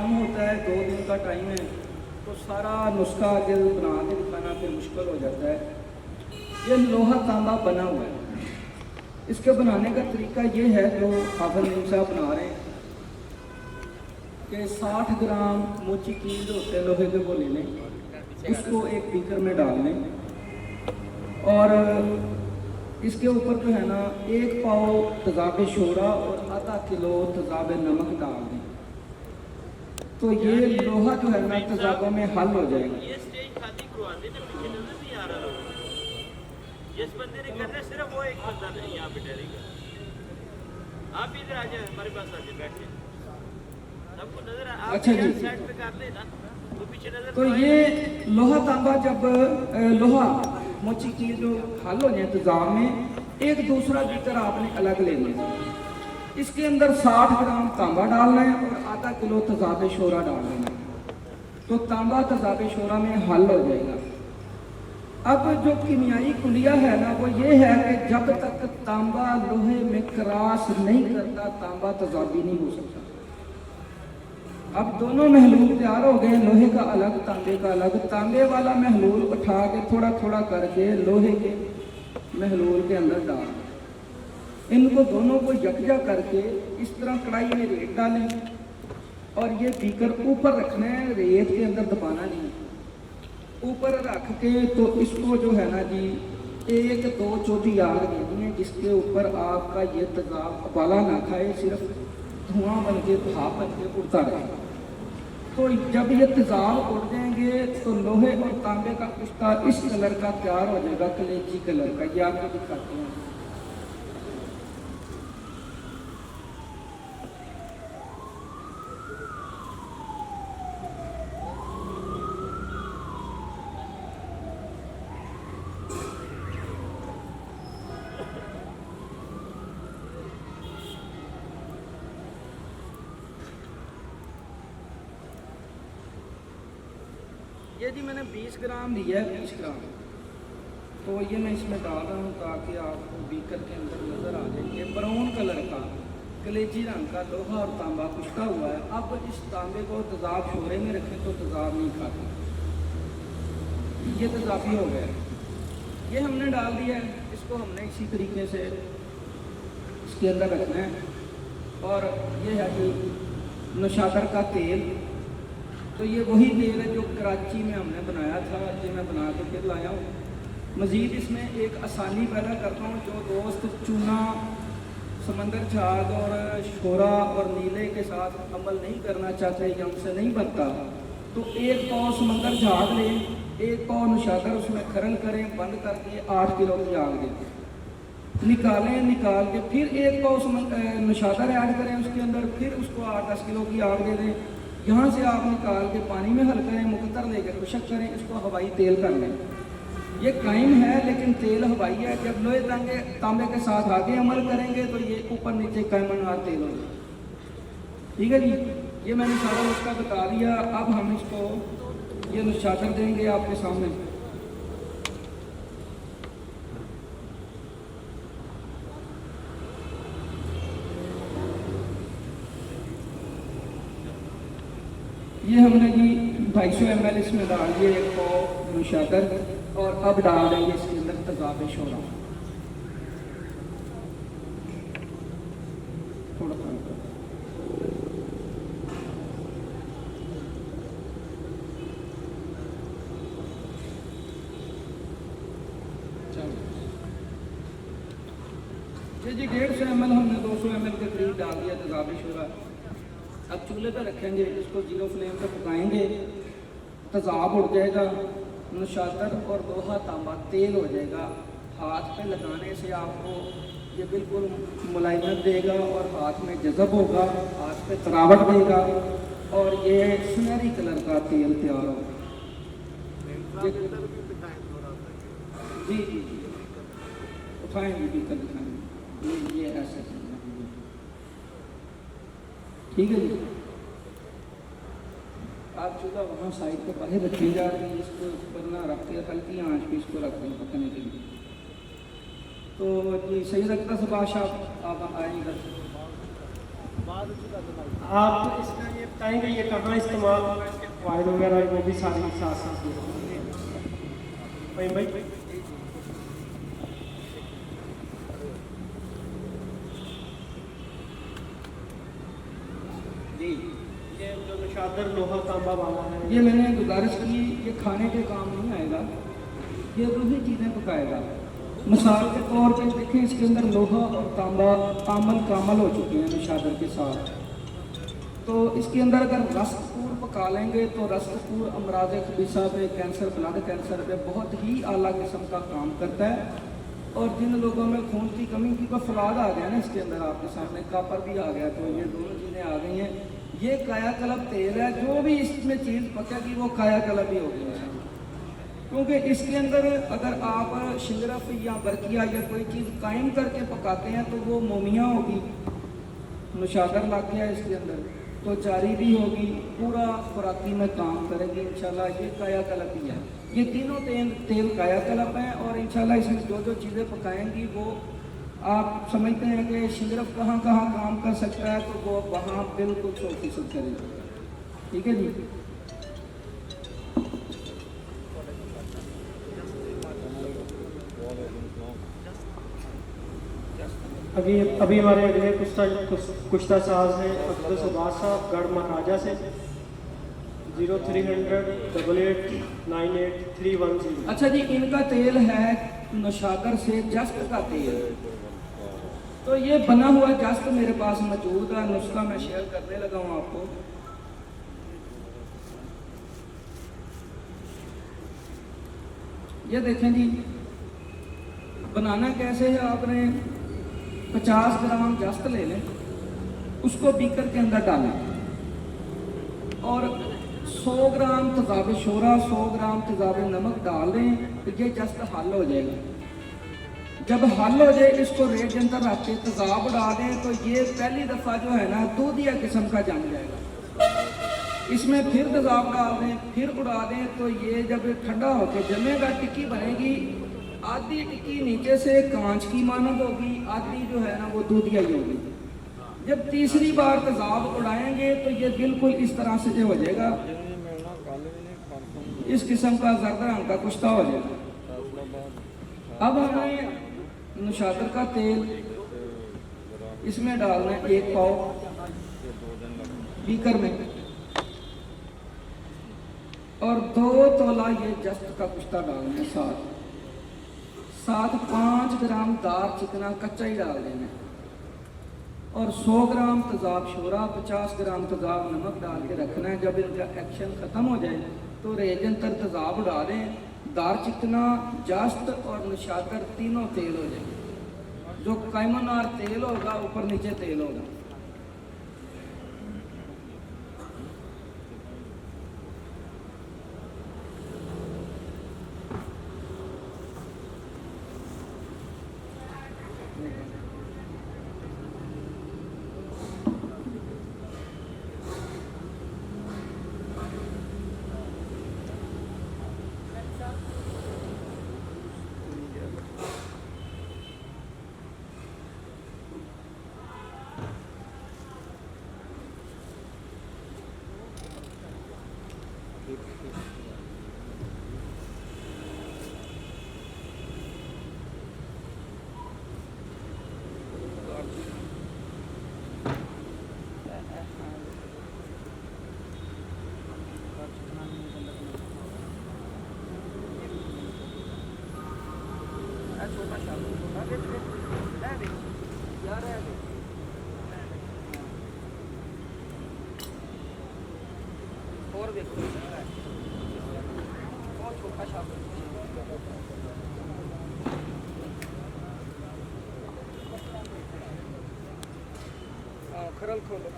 कम होता है, 2 दिन का टाइम है, तो सारा नुस्खा जल बना के दिखाना फिर मुश्किल हो जाता है। ये लोहा तांबा बना हुआ है। इसके बनाने का तरीका ये है जो हाफिज नईम साहब बना रहे हैं कि 60 ग्राम मोची कील जो होते हैं लोहे के वो ले लें, उसको एक बीकर में डाल लें और इसके ऊपर जो है ना 1 पाव तेज़ाब शोरा और आधा किलो तेज़ाब नमक डाल दें, तो ये लोहा जो है ना तेज़ाबों में हल हो जाएगा। ये स्टेज खाली करवा देना, पीछे नजर नहीं आ रहा लोगों को। जिस बंदे ने करना है सिर्फ वो एक बंदा नहीं यहाँ पे ठहरेगा। आप इधर आ जाए, हमारे पास आ जाए, बैठे सबको नजर आ। अच्छा जी, साइड पे कर लेना वो पीछे नजर। तो ये लोहा तांबा जब लोहा मोची की जो हल हो जाए तेज़ाब में, एक दूसरा बीकर आपने अलग ले लेना, इसके अंदर 60 ग्राम तांबा डालना है और आधा किलो तेज़ाब शोरा डाल देना, तो तांबा तेज़ाब शोरा में हल हो जाएगा। अब जो कीमियाई कुलिया है ना वो ये है कि जब तक तांबा लोहे में क्रॉस नहीं करता तांबा तेज़ाबी नहीं हो सकता। अब दोनों महलूल तैयार हो गए, लोहे का अलग तांबे का अलग। तांबे वाला महलूल उठा के थोड़ा थोड़ा करके लोहे के महलूल के अंदर डाल, इनको दोनों को यकजा करके इस तरह कढ़ाई में रेत डालें और ये बीकर ऊपर रखना है, रेत के अंदर दबाना नहीं, ऊपर रख के तो इसको जो है ना जी 1-2 चौथी आग देनी है, जिसके ऊपर आपका ये तेज़ाब उबाला ना खाए, सिर्फ धुआं बन के भाप बन के उड़ता रहे। तो जब ये तेज़ाब उड़ जाएंगे तो लोहे और तांबे का कुश्ता इस कलर का तैयार हो जाएगा, कलेजी कलर का। ये आपको दिखाते हैं। ये जी मैंने 20 ग्राम लिया है, 20 ग्राम, तो ये मैं इसमें डाल रहा हूँ ताकि आपको बीकर के अंदर नज़र आ जाए। ये ब्राउन कलर का कलेजी रंग का लोहा और तांबा कुश्ता हुआ है। अब इस तांबे को तेज़ाब शोरे में रखें तो तेज़ाब नहीं खाता, ये तेज़ाबी हो गया। ये हमने डाल दिया है, इसको हमने इसी तरीके से इसके अंदर रखना है। और ये है कि नौशादर का तेल, तो ये वही तेल है जो कराची में हमने बनाया था, ये मैं बना के फिर लाया हूँ। मज़ीद इसमें एक आसानी पैदा करता हूँ, जो दोस्त चूना, समंदर झाग और शोरा और नीले के साथ अमल नहीं करना चाहते या उनसे नहीं बनता, तो 1 पाव समंदर झाग लें, 1 पाव नौशादर उसमें खरल करें, बंद करके 8 किलो की आग दें, निकालें, निकाल के फिर 1 पाव नौशादर ऐड करें उसके अंदर, फिर उसको 8-10 किलो की आग दे दें। यहाँ से आप निकाल के पानी में हल करें, मुकद्दर लेकर खुशक करें, इसको हवाई तेल कर लें। ये कायम है लेकिन तेल हवाई है। जब लोहे तांबे के साथ आगे अमल करेंगे तो ये ऊपर नीचे कायमनवार तेल होगा। ठीक है जी, ये मैंने सारा उसका बता दिया। अब हम इसको ये नौशादर देंगे आपके सामने। ये हमने जी 250 ml इसमें डाल दिए, 1 पाव नौशादर, और अब डाल देंगे इसके अंदर तेज़ाब शोरा थोड़ा सा। ये जी 150 ml हमने 200 ml के करीब डाल दिया तेज़ाब शोरा। अब चूल्हे पर रखेंगे, इसको 0 फ्लेम पर पकाएंगे, तेज़ाब उड़ जाएगा, नौशादर और लोहा तांबा तेल हो जाएगा। हाथ पे लगाने से आपको ये बिल्कुल मुलायमत देगा और हाथ में जज़ब होगा, हाथ पे तरावट देगा और ये सुनहरी कलर का तेल तैयार होगा। जी जी जी, उठाएंगे भी कर दिखाएंगे, ये ऐसे ठीक है जी। आप चूल्हा वहाँ साइड पे पहले रखी जा रही है, इसको पर ना रख के हल्की आँच पे इसको रख दें पकने के लिए। तो जी सही लगता है बादशाह, आप आएंगे आप इसका ये बताएंगे ये कहाँ इस्तेमाल वायर वगैरह वो भी सारी साथ साथ भाई जी ये जो निशादर लोहा तांबा वाला है ये मैंने गुजारिश की, ये खाने के काम नहीं आएगा, ये दूसरी चीज़ें पकाएगा। मिसाल के तौर पे देखें, इसके अंदर लोहा और तांबा तामल कामल हो चुके हैं निशादर के साथ। तो इसके अंदर अगर रसकपूर पका लेंगे तो रसकपूर अमराज खबीसा पे, कैंसर, ब्लड कैंसर पे बहुत ही आला किस्म का काम करता है। और जिन लोगों में खून की कमी की फलाद आ गया ना, इसके अंदर आपके सामने कापर भी आ गया, तो ये दोनों चीज़ें आ गई हैं। ये कायाकल्प तेल है, जो भी इसमें चीज़ पकेगी वो कायाकल्प ही होगी। क्योंकि इसके अंदर अगर आप शिंगरफ या बरकिया या कोई चीज़ कायम करके पकाते हैं तो वो मोमिया होगी, नुशादर लग गया इसके अंदर, तो जारी भी होगी, पूरा खुराकी में काम करेगी इंशाल्लाह। ये कायाकल्प ही है। ये तीनों तेल कायाकल्प हैं और इंशाल्लाह इसमें जो जो चीज़ें पकाएंगी वो आप समझते हैं कि शिंगरफ कहाँ कहाँ काम कर सकता है, तो वो वहाँ बिल्कुल 100% करेगा। ठीक है जी। अभी हमारे अगले कुश्ता साज हैं अब्दुल सबाज साहब, गढ़ महाराजा से। 03008898 अच्छा जी, इनका तेल है नौशागर से जस्त का तेल। तो ये बना हुआ जस्त मेरे पास मौजूद है, नुस्खा मैं शेयर करने लगा हूँ आपको। ये देखें जी, बनाना कैसे है, आपने 50 ग्राम जस्त ले लें, उसको बीकर के अंदर डालें और 100 ग्राम तेज़ाब शोरा, 100 ग्राम तेज़ाब नमक डाल दें तो ये जस्त हल हो जाएगा। जब हल हो जाए इसको रेत के अंदर रख के तेज़ाब उड़ा दें तो ये पहली दफ़ा जो है ना दूधिया किस्म का जम जाएगा। इसमें फिर तेज़ाब डाल दें, फिर उड़ा दें तो ये जब ठंडा होकर जमेगा, टिक्की बनेगी। आधी टिक्की नीचे से कांच की मानद होगी, आधी जो है ना वो दूधिया ही होगी। जब तीसरी बार तेज़ाब उड़ाएंगे तो ये बिल्कुल इस तरह से जो हो जाएगा, इस किस्म का जर्द रंग का कुश्ता हो जाएगा। अब हमें नुशादर का तेल इसमें डालना है 1 पाव बीकर में, और 2 तोला ये जस्त का कुश्ता डालना है। साथ 5 ग्राम दार चिकना कच्चा ही डाल देना है और 100 ग्राम तेज़ाब शोरा, 50 ग्राम तेज़ाब नमक डाल के रखना है। जब इनका एक्शन ख़त्म हो जाए तो रेजन तर तेज़ाब उड़ा दें, दार चिकना, जस्त और नशाकर तीनों तेल हो जाएंगे। जो कैमनार तेल होगा ऊपर नीचे तेल होगा। और देखो बहुत छोटा शामिल, खरल खोलो।